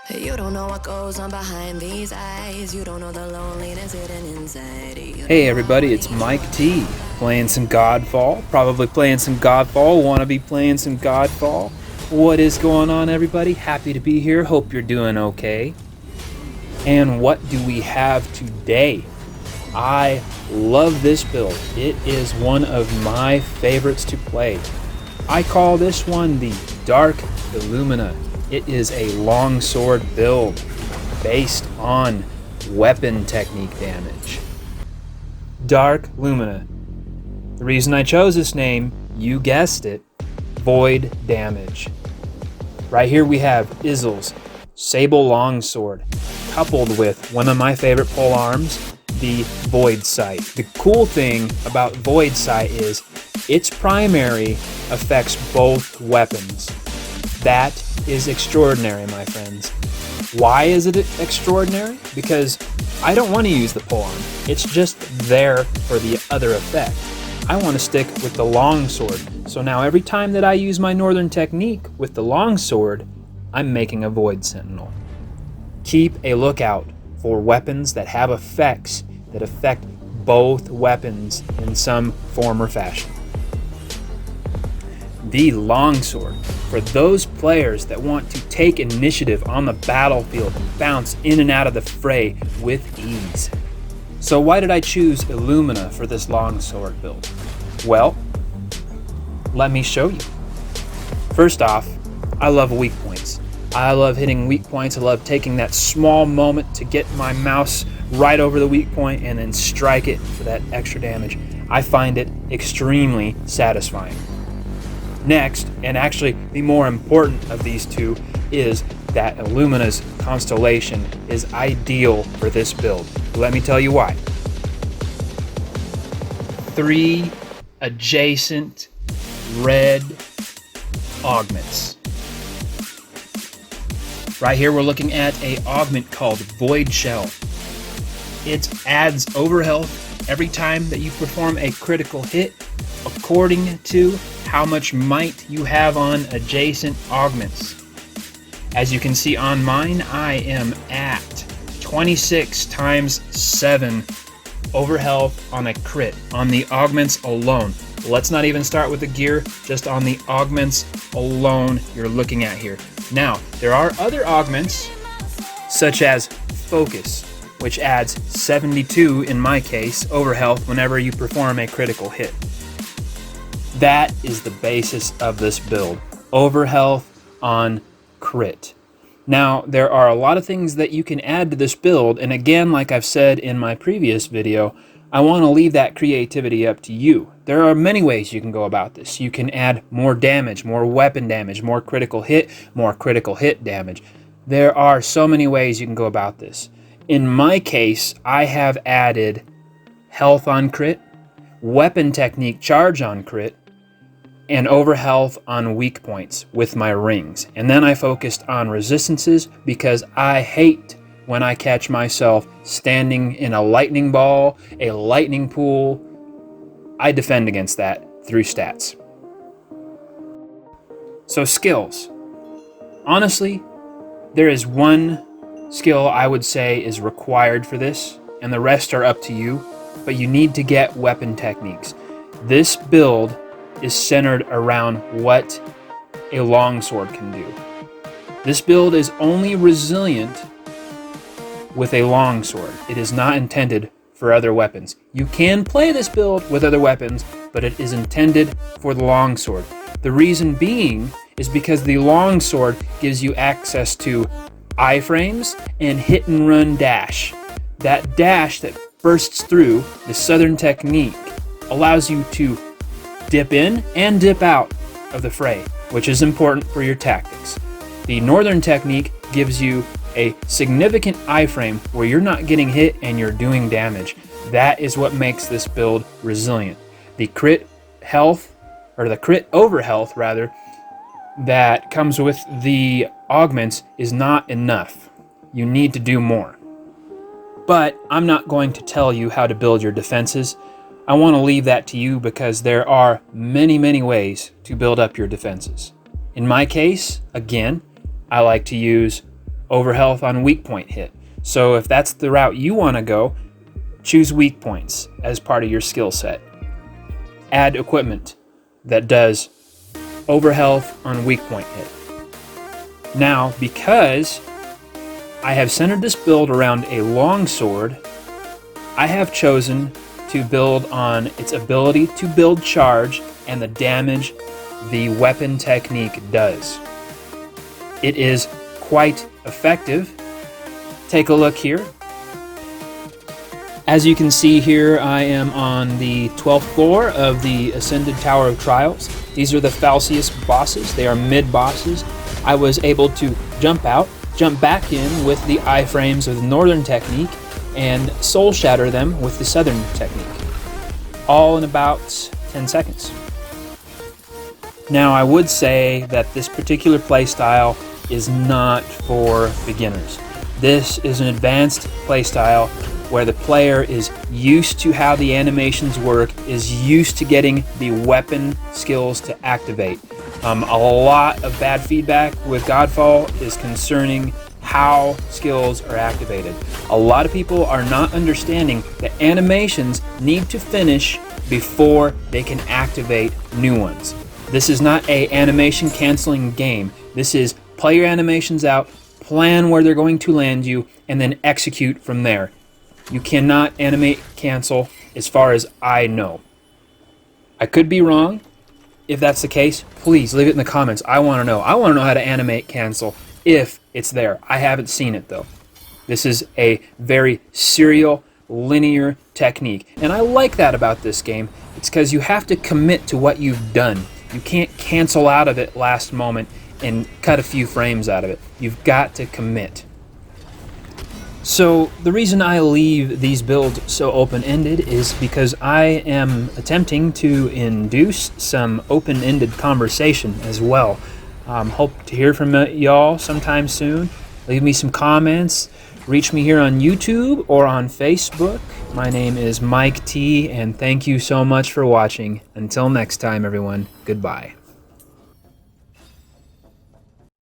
You don't know what goes on behind these eyes. You don't know the loneliness hidden inside. Hey everybody, it's Mike T, playing some GodFall, probably playing some GodFall, wanna be playing some GodFall. What is going on, everybody? Happy to be here, hope you're doing okay. And what do we have today? I love this build. It is one of my favorites to play. I call this one the Dark Illumina. It is a longsword build based on weapon technique damage. Dark Illumina. The reason I chose this name, you guessed it, void damage. Right here we have Izzle's Sable Longsword, coupled with one of my favorite pole arms, the Void Sight. The cool thing about Void Sight is its primary affects both weapons. That is extraordinary, my friends. Why is it extraordinary? Because I don't want to use the polearm. It's just there for the other effect. I want to stick with the longsword. So now every time that I use my northern technique with the longsword, I'm making a Void Sentinel. Keep a lookout for weapons that have effects that affect both weapons in some form or fashion. The longsword, for those players that want to take initiative on the battlefield and bounce in and out of the fray with ease. So why did I choose Illumina for this longsword build? Well, let me show you. First off, I love weak points. I love hitting weak points. I love taking that small moment to get my mouse right over the weak point and then strike it for that extra damage. I find it extremely satisfying. Next, and actually the more important of these two, is that Illumina's constellation is ideal for this build. Let me tell you why. 3 adjacent red augments. Right here we're looking at an augment called Void Shell. It adds overhealth every time that you perform a critical hit according to how much might you have on adjacent augments. As you can see on mine, I am at 26 times 7 overhealth on a crit on the augments alone. Let's not even start with the gear, just on the augments alone you're looking at here. Now, there are other augments, such as Focus, which adds 72, in my case, overhealth whenever you perform a critical hit. That is the basis of this build, overhealth on crit. Now, there are a lot of things that you can add to this build, and again, like I've said in my previous video, I want to leave that creativity up to you. There are many ways you can go about this. You can add more damage, more weapon damage, more critical hit damage. There are so many ways you can go about this. In my case, I have added health on crit, weapon technique charge on crit, and overhealth on weak points with my rings. And then I focused on resistances because I hate when I catch myself standing in a lightning ball, a lightning pool. I defend against that through stats. So skills. Honestly, there is one skill I would say is required for this, and the rest are up to you, but you need to get weapon techniques. This build is centered around what a longsword can do. This build is only resilient with a longsword. It is not intended for other weapons. You can play this build with other weapons, but it is intended for the longsword. The reason being is because the longsword gives you access to iframes and hit and run dash. That dash that bursts through the southern technique allows you to dip in and dip out of the fray, which is important for your tactics. The northern technique gives you a significant iframe where you're not getting hit and you're doing damage. That is what makes this build resilient. The crit health, or the crit overhealth rather, that comes with the augments is not enough. You need to do more. But I'm not going to tell you how to build your defenses. I want to leave that to you because there are many, many ways to build up your defenses. In my case, again, I like to use overhealth on weak point hit. So if that's the route you want to go, choose weak points as part of your skill set. Add equipment that does overhealth on weak point hit. Now, because I have centered this build around a longsword, I have chosen to build on its ability to build charge and the damage the weapon technique does. It is quite effective. Take a look here. As you can see here, I am on the 12th floor of the Ascended Tower of Trials. These are the Falcius bosses. They are mid-bosses. I was able to jump out, jump back in with the iframes of the Northern technique, and soul shatter them with the Southern technique. All in about 10 seconds. Now, I would say that this particular playstyle is not for beginners. This is an advanced playstyle where the player is used to how the animations work, is used to getting the weapon skills to activate. A lot of bad feedback with GodFall is concerning how skills are activated. A lot of people are not understanding that animations need to finish before they can activate new ones. This is not an animation canceling game. This is play your animations out, plan where they're going to land you, and then execute from there. You cannot animate cancel as far as I know. I could be wrong. If that's the case, please leave it in the comments. I want to know. I want to know how to animate cancel if it's there. I haven't seen it though. This is a very serial, linear technique. And I like that about this game. It's because you have to commit to what you've done. You can't cancel out of it last moment and cut a few frames out of it. You've got to commit. So the reason I leave these builds so open-ended is because I am attempting to induce some open-ended conversation as well. Hope to hear from y'all sometime soon. Leave me some comments. Reach me here on YouTube or on Facebook. My name is Mike T, and thank you so much for watching. Until next time, everyone, goodbye.